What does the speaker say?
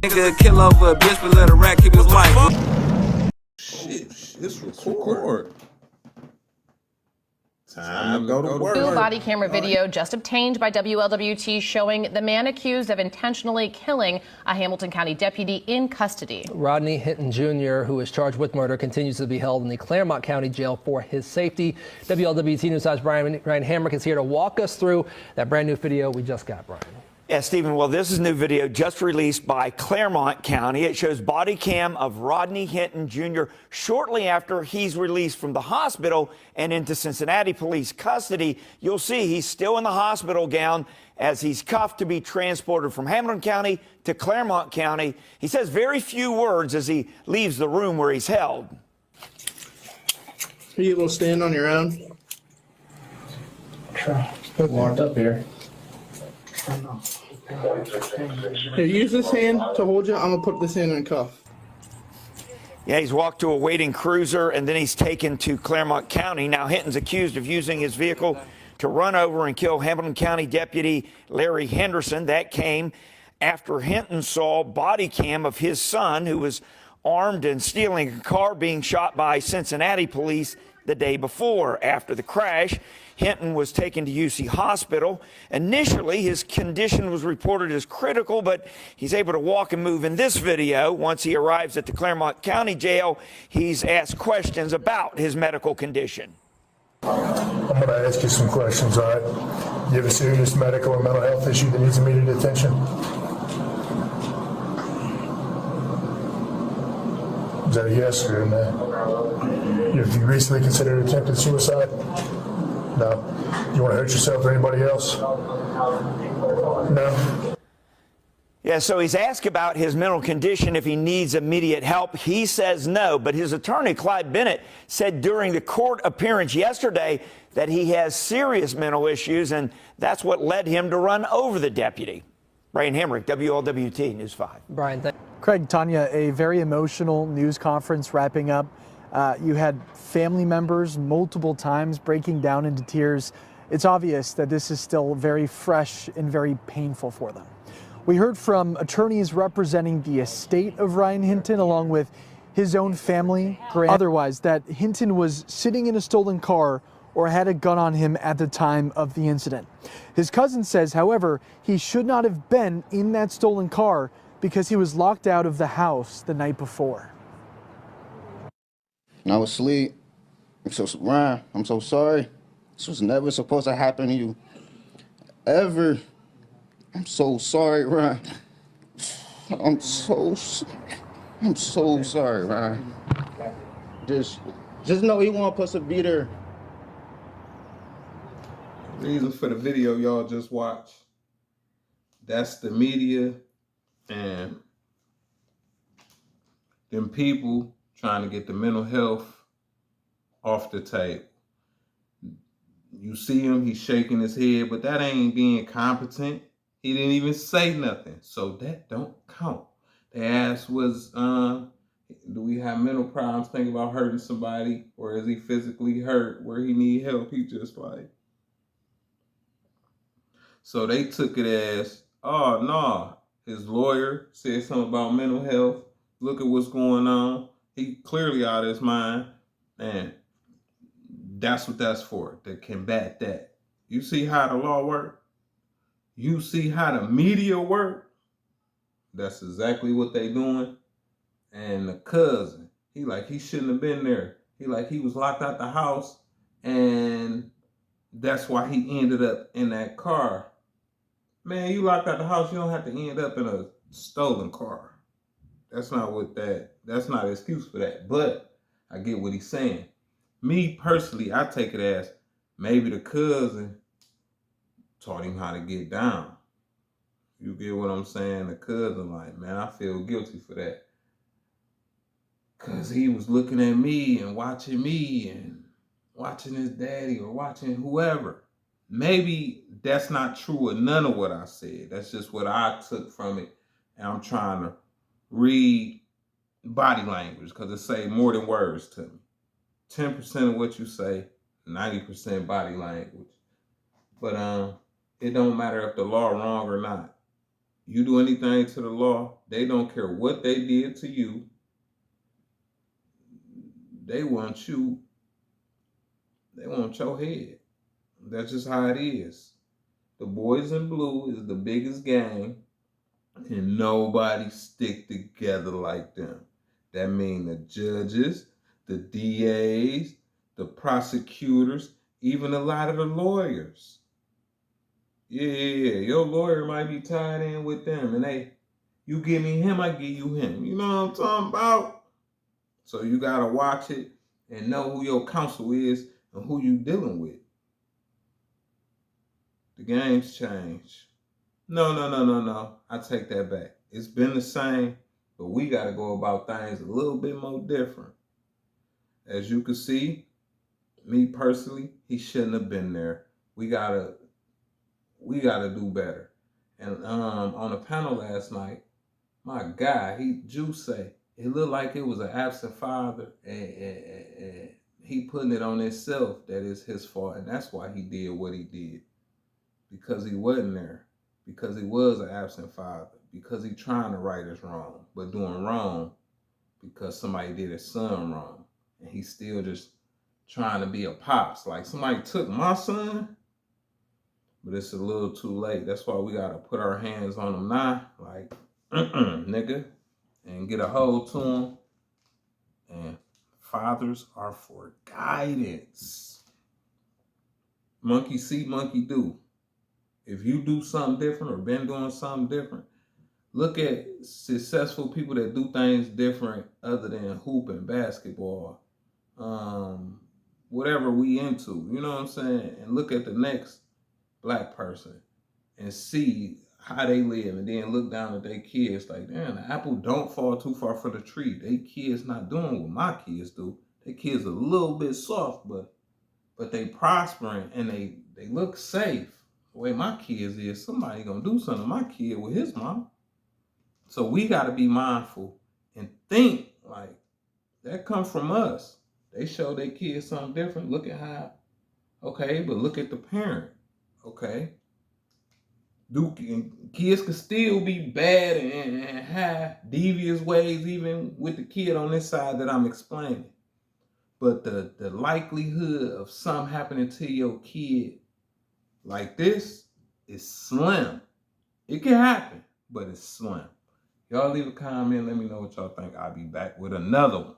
Nigga kill over a bitch, but let a rat keep his wife. Shit, it's record. Time to go to work. New body camera video just obtained by WLWT showing the man accused of intentionally killing a Hamilton County deputy in custody. Rodney Hinton Jr., who is charged with murder, continues to be held in the Claremont County Jail for his safety. WLWT News Side's Ryan Hamrick is here to walk us through that brand new video we just got, Brian. Yeah, Stephen, well, this is new video just released by Claremont County. It shows body cam of Rodney Hinton Jr. shortly after he's released from the hospital and into Cincinnati police custody. You'll see he's still in the hospital gown as he's cuffed to be transported from Hamilton County to Claremont County. He says very few words as he leaves the room where he's held. Are you able to stand on your own? Sure. Locked up here. Here, use this hand to hold you. I'm gonna put this hand in a cuff. Yeah, he's walked to a waiting cruiser and then he's taken to Claremont County. Now Hinton's accused of using his vehicle to run over and kill Hamilton County Deputy Larry Henderson. That came after Hinton saw body cam of his son, who was armed and stealing a car, being shot by Cincinnati police the day before. After the crash, Hinton was taken to UC Hospital. Initially, his condition was reported as critical, but he's able to walk and move in this video. Once he arrives at the Claremont County Jail, he's asked questions about his medical condition. I'm going to ask you some questions, all right? You have a serious medical or mental health issue that needs immediate attention? Is that a yes or a no? Have you recently considered attempted suicide? No. You want to hurt yourself or anybody else? No. Yeah, so he's asked about his mental condition, if he needs immediate help. He says no, but his attorney, Clyde Bennett, said during the court appearance yesterday that he has serious mental issues, and that's what led him to run over the deputy. Brian Hamrick, WLWT News 5. Brian, thank you. Craig, Tanya, a very emotional news conference wrapping up. You had family members multiple times breaking down into tears. It's obvious that this is still very fresh and very painful for them. We heard from attorneys representing the estate of Ryan Hinton, along with his own family. Otherwise, that Hinton was sitting in a stolen car or had a gun on him at the time of the incident. His cousin says, however, he should not have been in that stolen car because he was locked out of the house the night before. I was asleep. Ryan, I'm so sorry. This was never supposed to happen to you. Ever. I'm so sorry, Ryan. I'm so sorry, Ryan. Just know he won't supposed to be there. Reason for the video y'all just watched. That's the media and them people trying to get the mental health off the table. You see him, he's shaking his head, but that ain't being competent. He didn't even say nothing, so that don't count. They asked was, do we have mental problems, think about hurting somebody, or is he physically hurt where he need help? He just like. So they took it as, oh no, his lawyer said something about mental health. Look at what's going on. He clearly out of his mind, and that's what that's for, to combat that. You see how the law works? You see how the media work? That's exactly what they doing. And the cousin, he shouldn't have been there. He was locked out the house, and that's why he ended up in that car. Man, you locked out the house, you don't have to end up in a stolen car. That's not an excuse for that. But I get what he's saying. Me personally, I take it as maybe the cousin taught him how to get down. You get what I'm saying? The cousin, like, man, I feel guilty for that. Because he was looking at me and watching his daddy or watching whoever. Maybe that's not true of none of what I said. That's just what I took from it. And I'm trying to read body language because it say more than words to me. 10% of what you say, 90% body language. But it don't matter if the law wrong or not. You do anything to the law, they don't care what they did to you. They want your head. That's just how it is. The Boys in Blue is the biggest gang, and nobody stick together like them. That means the judges, the DAs, the prosecutors, even a lot of the lawyers. Yeah. Your lawyer might be tied in with them, and you give me him, I give you him. You know what I'm talking about? So you gotta watch it and know who your counsel is and who you dealing with. The game's changed. No. I take that back. It's been the same, but we gotta go about things a little bit more different. As you can see, me personally, he shouldn't have been there. We gotta do better. And on the panel last night, my guy, Juice say, it looked like it was an absent father, and he putting it on himself that it's his fault, and that's why he did what he did. Because he wasn't there. Because he was an absent father. Because he trying to right his wrong, but doing wrong because somebody did his son wrong. And he's still just trying to be a pops. Like, somebody took my son, but it's a little too late. That's why we gotta put our hands on him now. Like, nigga. And get a hold to him. And fathers are for guidance. Monkey see, monkey do. If you do something different or been doing something different, look at successful people that do things different other than hoop and basketball. Whatever we into, you know what I'm saying? And look at the next black person and see how they live, and then look down at their kids like, damn, the apple don't fall too far from the tree. They kids not doing what my kids do. They kids a little bit soft, but they prospering and they look safe. The way my kids is, somebody gonna do something to my kid with his mom. So we gotta be mindful and think like that comes from us. They show their kids something different. Look at how, okay, but look at the parent, okay? Kids can still be bad and have devious ways even with the kid on this side that I'm explaining. But the likelihood of something happening to your kid like this is slim. It can happen, but it's slim. Y'all leave a comment. Let me know what y'all think. I'll be back with another one.